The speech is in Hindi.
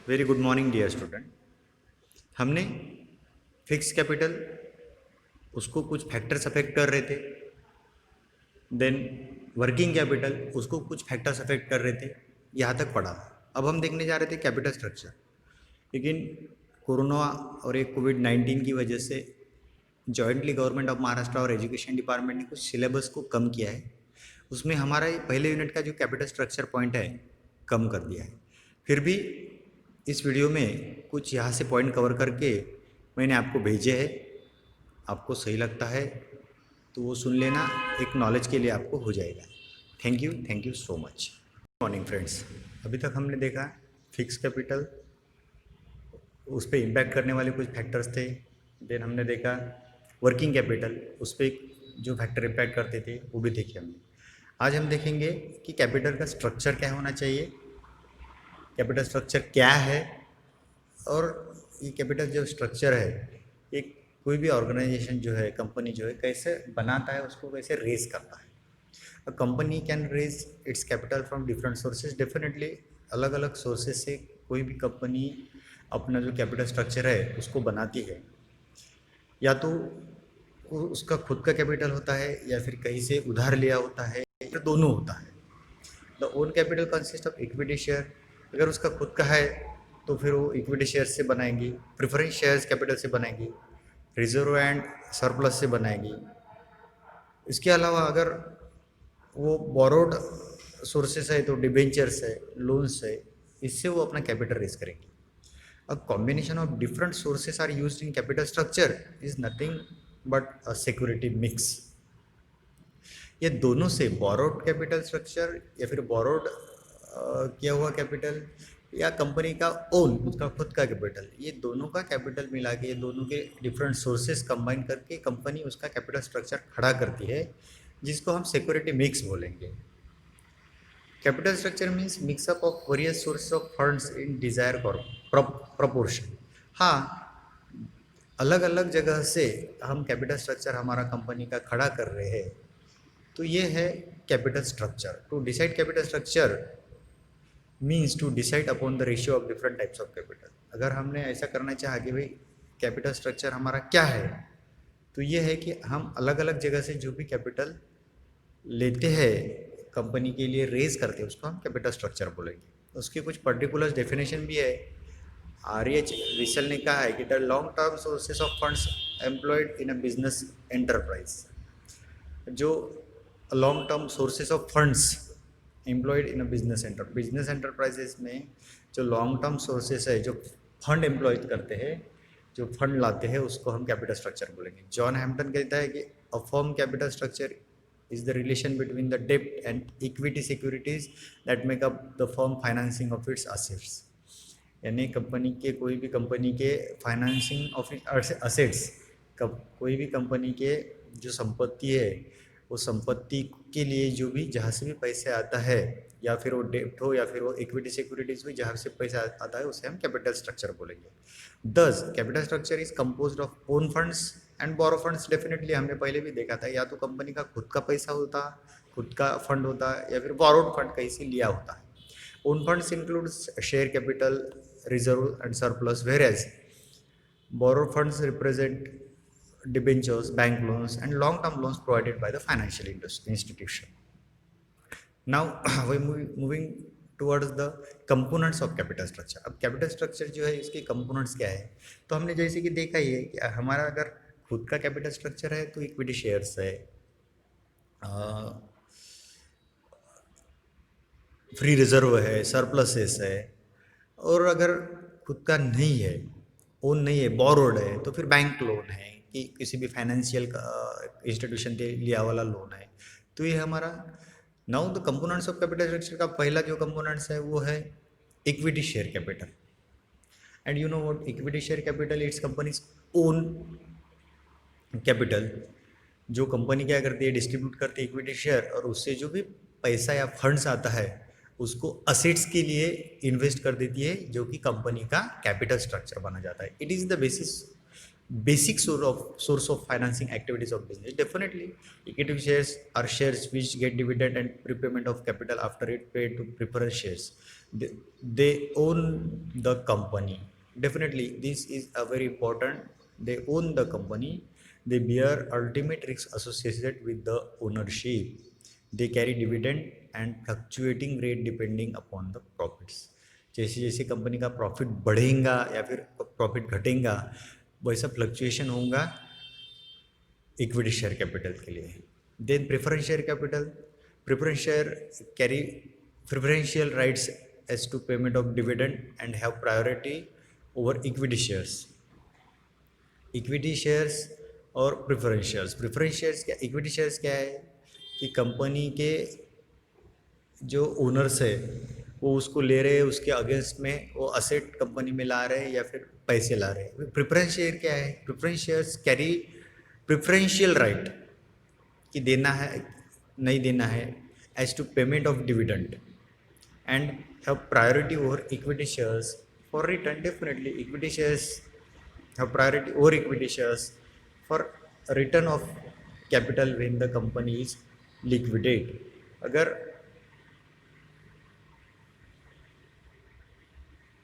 Very good morning dear student. हमने फिक्स कैपिटल उसको कुछ फैक्टर्स अफेक्ट कर रहे थे, देन वर्किंग कैपिटल उसको कुछ फैक्टर्स अफेक्ट कर रहे थे, यहाँ तक पढ़ा। अब हम देखने जा रहे थे कैपिटल स्ट्रक्चर। लेकिन कोरोना और एक कोविड-19 की वजह से जॉइंटली गवर्नमेंट ऑफ महाराष्ट्र और एजुकेशन डिपार्टमेंट ने कुछ सिलेबस को कम किया है। उसमें हमारा ये पहले यूनिट का जो कैपिटल स्ट्रक्चर पॉइंट है कम कर दिया है। फिर भी इस वीडियो में कुछ यहाँ से पॉइंट कवर करके मैंने आपको भेजे हैं। आपको सही लगता है तो वो सुन लेना, एक नॉलेज के लिए आपको हो जाएगा। Thank you so much. Morning friends, अभी तक हमने देखा फिक्स कैपिटल, उस पर इम्पैक्ट करने वाले कुछ फैक्टर्स थे। देन हमने देखा वर्किंग कैपिटल, उस पर जो फैक्टर इम्पैक्ट करते थे वो भी देखे हमने। आज हम देखेंगे कि कैपिटल का स्ट्रक्चर क्या होना चाहिए, कैपिटल स्ट्रक्चर क्या है, और ये कैपिटल जो स्ट्रक्चर है एक कोई भी ऑर्गेनाइजेशन जो है, कंपनी जो है, कैसे बनाता है, उसको कैसे रेज करता है। A company can raise its capital from different sources. Definitely अलग अलग सोर्सेज से कोई भी कंपनी अपना जो कैपिटल स्ट्रक्चर है उसको बनाती है। या तो उसका खुद का कैपिटल होता है या फिर कहीं से उधार लिया होता है, तो दोनों होता है। The own capital consist of equity share. अगर उसका खुद का है तो फिर वो इक्विटी शेयर से बनाएंगी, प्रेफरेंस शेयर्स कैपिटल से बनाएंगी, रिजर्व एंड सरप्लस से बनाएंगी। इसके अलावा अगर वो बोरोड सोर्सेस है तो डिबेंचर्स है, लोन्स है, इससे वो अपना कैपिटल रेज करेंगे। A combination of different sources are used in capital structure is nothing but a security mix. ये दोनों से बोरोड कैपिटल स्ट्रक्चर या फिर बोरोड किया हुआ कैपिटल या कंपनी का ओन, उसका खुद का कैपिटल, ये दोनों का कैपिटल मिला के, ये दोनों के डिफरेंट सोर्सेस कंबाइन करके कंपनी उसका कैपिटल स्ट्रक्चर खड़ा करती है, जिसको हम सिक्योरिटी मिक्स बोलेंगे। Capital structure means mix up of various sources of funds in desire proportion. हाँ, अलग अलग जगह से हम कैपिटल स्ट्रक्चर हमारा कंपनी का खड़ा कर रहे हैं, तो ये है capital structure. To decide capital structure means to decide upon the ratio of different types of capital. अगर हमने ऐसा करना चाहा कि भाई कैपिटल स्ट्रक्चर हमारा क्या है, तो ये है कि हम अलग अलग जगह से जो भी कैपिटल लेते हैं कंपनी के लिए रेज करते हैं, उसको हम कैपिटल स्ट्रक्चर बोलेंगे। उसकी कुछ पर्टिकुलर डेफिनेशन भी है। आर.एच. विसल ने कहा है कि the long term sources of funds employed in a business enterprise. जो long term sources of funds employed in a business enterprises में जो लॉन्ग टर्म सोर्सेस है, जो फंड एम्प्लॉय करते हैं, जो फंड लाते हैं, उसको हम कैपिटल स्ट्रक्चर बोलेंगे। जॉन हैम्पटन कहता है कि a firm capital structure is the relation between the debt and equity securities that make up the firm financing of its assets। यानी कंपनी के, कोई भी कंपनी के फाइनेंसिंग ऑफ असेट्स, कोई भी कंपनी के जो संपत्ति है, वो संपत्ति के लिए जो भी जहाँ से भी पैसे आता है, या फिर वो डेप्ट हो या फिर वो इक्विटी सिक्योरिटीज भी, जहाँ से पैसा आता है उसे हम कैपिटल स्ट्रक्चर बोलेंगे। This capital structure is composed of own funds and borrow funds. Definitely हमने पहले भी देखा था, या तो कंपनी का खुद का पैसा होता, खुद का फंड होता, या फिर बोरोड फंड कहीं से लिया होता है। Own funds includes share capital, reserve and surplus, whereas borrowed funds represent debentures, bank loans and long-term loans provided by the financial institution. Now we're moving towards the components of capital structure। अब कैपिटल स्ट्रक्चर जो है, इसके कंपोनेंट्स क्या है, तो हमने जैसे कि देखा ही है कि हमारा अगर खुद का कैपिटल स्ट्रक्चर है तो इक्विटी शेयर्स है, फ्री रिजर्व है, सरप्लसेस है। और अगर खुद का नहीं है, ओन नहीं है, बोरोड है, तो फिर बैंक लोन है कि किसी भी फाइनेंशियल इंस्टीट्यूशन से लिया वाला लोन है। तो ये हमारा now the components of capital structure का पहला जो कंपोनेंट्स है वो है equity share capital. And you know what equity share capital, it's companies own capital. जो कंपनी क्या करती है, डिस्ट्रीब्यूट करती है इक्विटी शेयर, और उससे जो भी पैसा या फंड्स आता है उसको असेट्स के लिए इन्वेस्ट कर देती है, जो कि कंपनी का कैपिटल स्ट्रक्चर बना जाता है। It is the basis basic source of financing activities of business. Definitely, equity shares are shares which get dividend and prepayment of capital after it paid to preference shares. They own the company. Definitely, this is a very important. They own the company. They bear ultimate risks associated with the ownership. They carry dividend and fluctuating rate depending upon the profits. जैसे जैसे कंपनी का प्रॉफिट बढ़ेगा या फिर प्रॉफिट घटेगा, वैसा फ्लक्चुएशन होगा इक्विटी शेयर कैपिटल के लिए. Then preference share capital. Preference share carry preferential rights as to payment of dividend and have priority over equity shares. Equity shares और प्रेफरेंस शेयर्स. प्रेफरेंस शेयर्स क्या, इक्विटी शेयर्स क्या है कि कंपनी के जो ओनर्स है वो उसको ले रहे हैं, उसके अगेंस्ट में वो असेट कंपनी में ला रहे हैं या फिर पैसे ला रहे हैं. प्रेफरेंस शेयर क्या है? Preference shares carry preferential right कि देना है नहीं देना है as to payment of dividend and have priority over equity shares for return. Definitely equity shares have priority over equity shares for return of capital when the company is liquidate. अगर